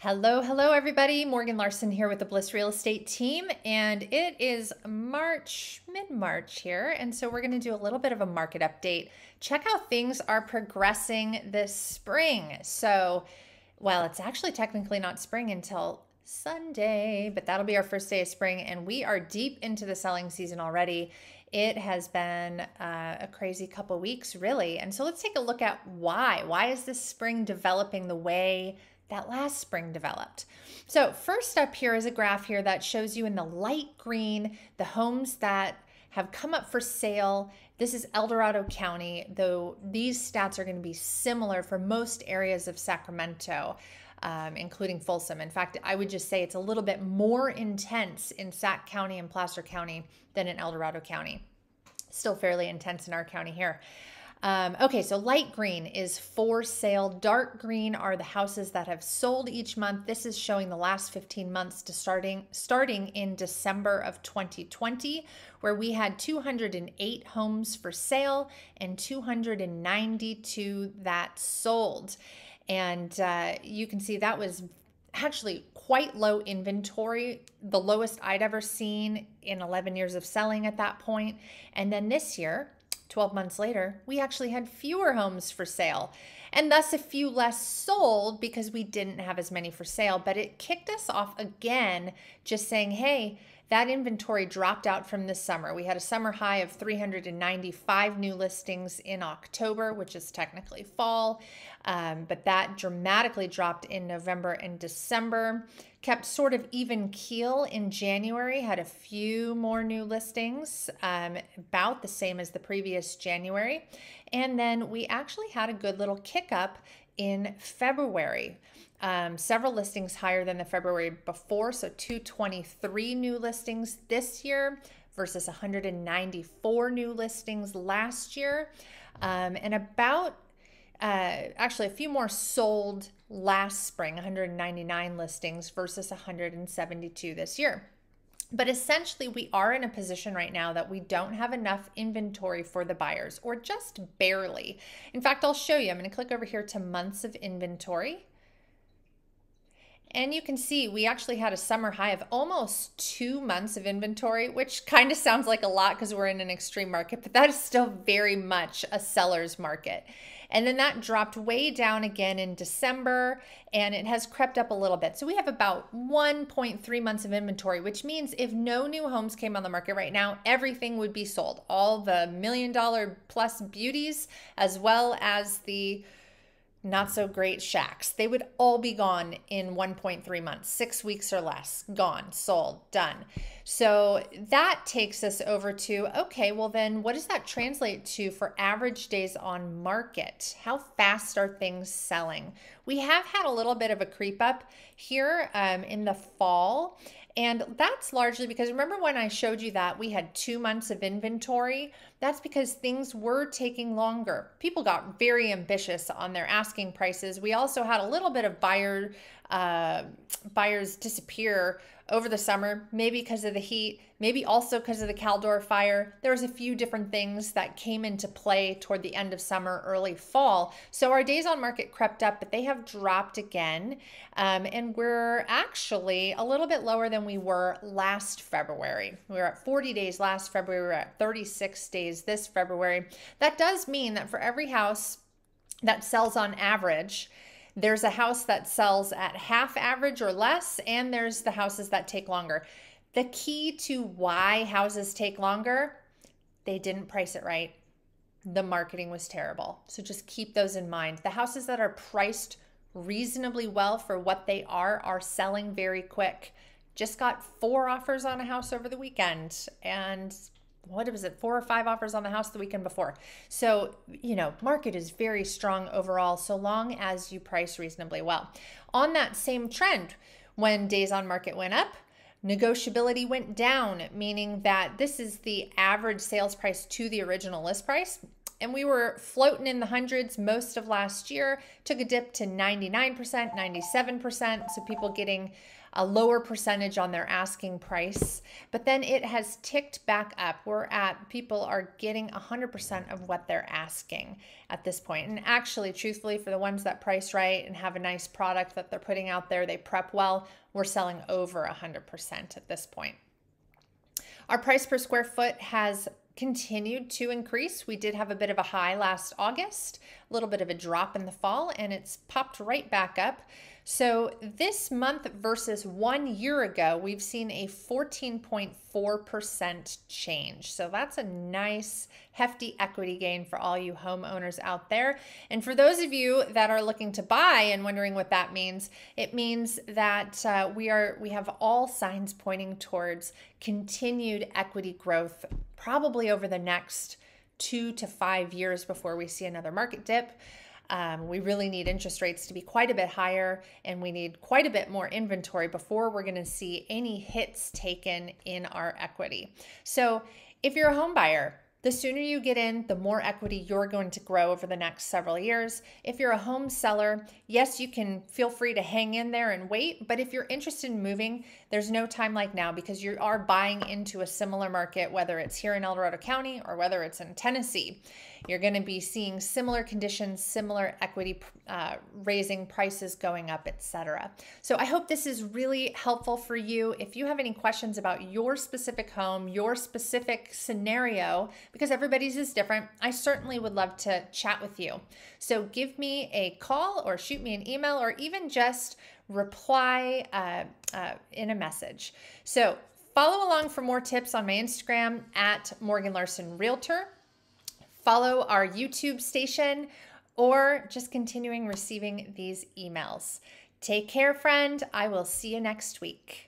Hello, everybody. Morgan Larson here with the Bliss Real Estate team, and it is mid-March here, and so we're going to do a little bit of a market update. Check how things are progressing this spring. So, well, it's actually technically not spring until Sunday, but that'll be our first day of spring, and we are deep into the selling season already. It has been a crazy couple weeks, really, and so let's take a look at why. Why is this spring developing the way that last spring developed? So first up here is a graph here that shows you in the light green the homes that have come up for sale. This is Dorado County, though these stats are going to be similar for most areas of Sacramento, including Folsom. In fact, I would just say it's a little bit more intense in Sac County and Placer County than in Dorado County. Still fairly intense in our county here. Okay, so light green is for sale. Dark green are the houses that have sold each month. This is showing the last 15 months to starting in December of 2020, where we had 208 homes for sale and 292 that sold. And you can see that was actually quite low inventory, the lowest I'd ever seen in 11 years of selling at that point. And then this year, 12 months later, we actually had fewer homes for sale and thus a few less sold because we didn't have as many for sale. But it kicked us off again, just saying, hey, that inventory dropped out from this summer. We had a summer high of 395 new listings in October, which is technically fall, but that dramatically dropped in November and December. Kept sort of even keel in January, had a few more new listings, about the same as the previous January. And then we actually had a good little kick up in February. Several listings higher than the February before, so 223 new listings this year versus 194 new listings last year, and about actually a few more sold last spring, 199 listings versus 172 this year. But essentially, we are in a position right now that we don't have enough inventory for the buyers, or just barely. In fact, I'll show you. I'm going to click over here to months of inventory. And you can see we actually had a summer high of almost 2 months of inventory, which kind of sounds like a lot because we're in an extreme market, but that is still very much a seller's market. And then that dropped way down again in December, and it has crept up a little bit. So we have about 1.3 months of inventory, which means if no new homes came on the market right now, everything would be sold. All the $1 million plus beauties, as well as the not so great shacks. They would all be gone in 1.3 months, 6 weeks or less, gone, sold, done. So that takes us over to, okay, well then what does that translate to for average days on market? How fast are things selling? We have had a little bit of a creep up here in the fall. And that's largely because remember when I showed you that we had 2 months of inventory? That's because things were taking longer. People got very ambitious on their asking prices. We also had a little bit of buyers disappear over the summer, maybe because of the heat, maybe also because of the Caldor fire. There was a few different things that came into play toward the end of summer, early fall. So our days on market crept up, but they have dropped again. And we're actually a little bit lower than we were last February. We were at 40 days last February. We were at 36 days this February. That does mean that for every house that sells on average, there's a house that sells at half average or less, and there's the houses that take longer. The key to why houses take longer, they didn't price it right. The marketing was terrible. So just keep those in mind. The houses that are priced reasonably well for what they are selling very quick. Just got 4 offers on a house over the weekend, and what was it, 4 or 5 offers on the house the weekend before. So, market is very strong overall, so long as you price reasonably well. On that same trend, when days on market went up, negotiability went down, meaning that this is the average sales price to the original list price. And we were floating in the hundreds most of last year, took a dip to 99%, 97%. So people getting a lower percentage on their asking price, but then it has ticked back up. People are getting 100% of what they're asking at this point. And actually, truthfully, for the ones that price right and have a nice product that they're putting out there, they prep well, we're selling over 100% at this point. Our price per square foot has continued to increase. We did have a bit of a high last August, a little bit of a drop in the fall, and it's popped right back up. So this month versus 1 year ago, we've seen a 14.4% change. So that's a nice hefty equity gain for all you homeowners out there. And for those of you that are looking to buy and wondering what that means, it means that we have all signs pointing towards continued equity growth, probably over the next 2 to 5 years before we see another market dip. We really need interest rates to be quite a bit higher, and we need quite a bit more inventory before we're going to see any hits taken in our equity. So if you're a home buyer, the sooner you get in, the more equity you're going to grow over the next several years. If you're a home seller, yes, you can feel free to hang in there and wait. But if you're interested in moving, there's no time like now, because you are buying into a similar market, whether it's here in Dorado County or whether it's in Tennessee. You're going to be seeing similar conditions, similar equity raising, prices going up, etc. So I hope this is really helpful for you. If you have any questions about your specific home, your specific scenario, because everybody's is different, I certainly would love to chat with you. So give me a call or shoot me an email, or even just reply in a message. So follow along for more tips on my Instagram at Morgan Larson Realtor. Follow our YouTube station, or just continuing receiving these emails. Take care, friend. I will see you next week.